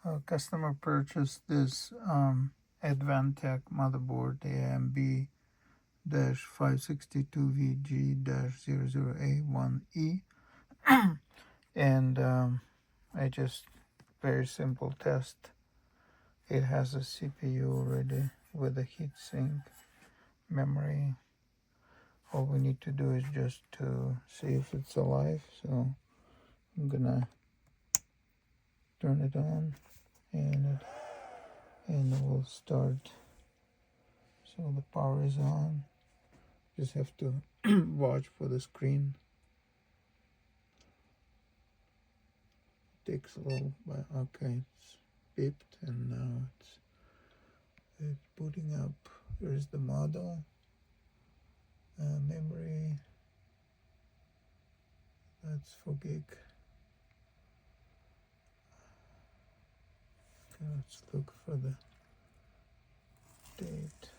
A customer purchased this Advantech motherboard AIMB-562VG-00A1E, and I just very simple test. It has a CPU already with a heatsink, memory. All we need to do is just to see if it's alive. So I'm gonna turn it on, and it will start. So the power is on. Just have to watch for the screen. It takes a little bit. Okay, it's beeped, and now it's booting up. Here's the model, memory. That's for gig. Okay, let's look for the date.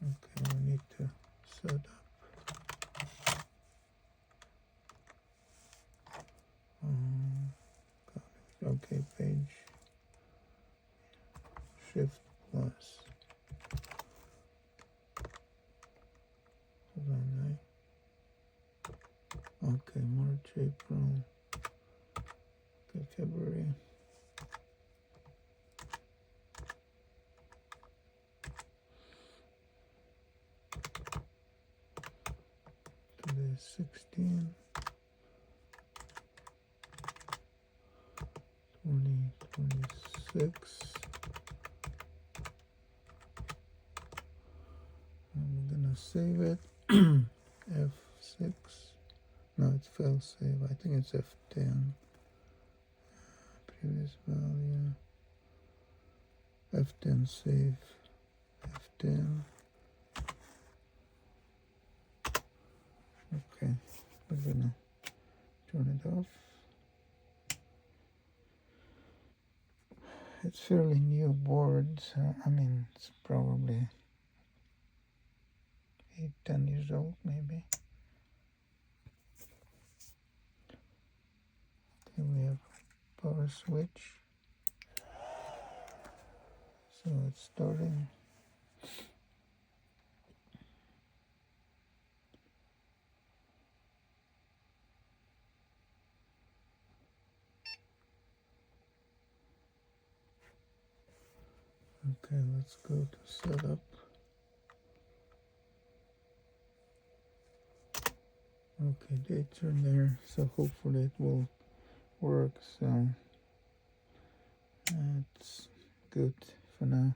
Okay, we need to set up. Okay, page. Shift plus. Hold on, okay, March, April. Okay, February. Today is 16. 2026. I'm gonna save it. F6. No, it's fail save. I think it's F10. Previous value. F10 save. F10. Okay, we're gonna turn it off. It's fairly new board, so I mean it's probably 8-10 years old maybe. Okay, we have power switch, so it's starting. Okay, let's go to setup. Okay, dates are there, so hopefully it will work. So it's good for now.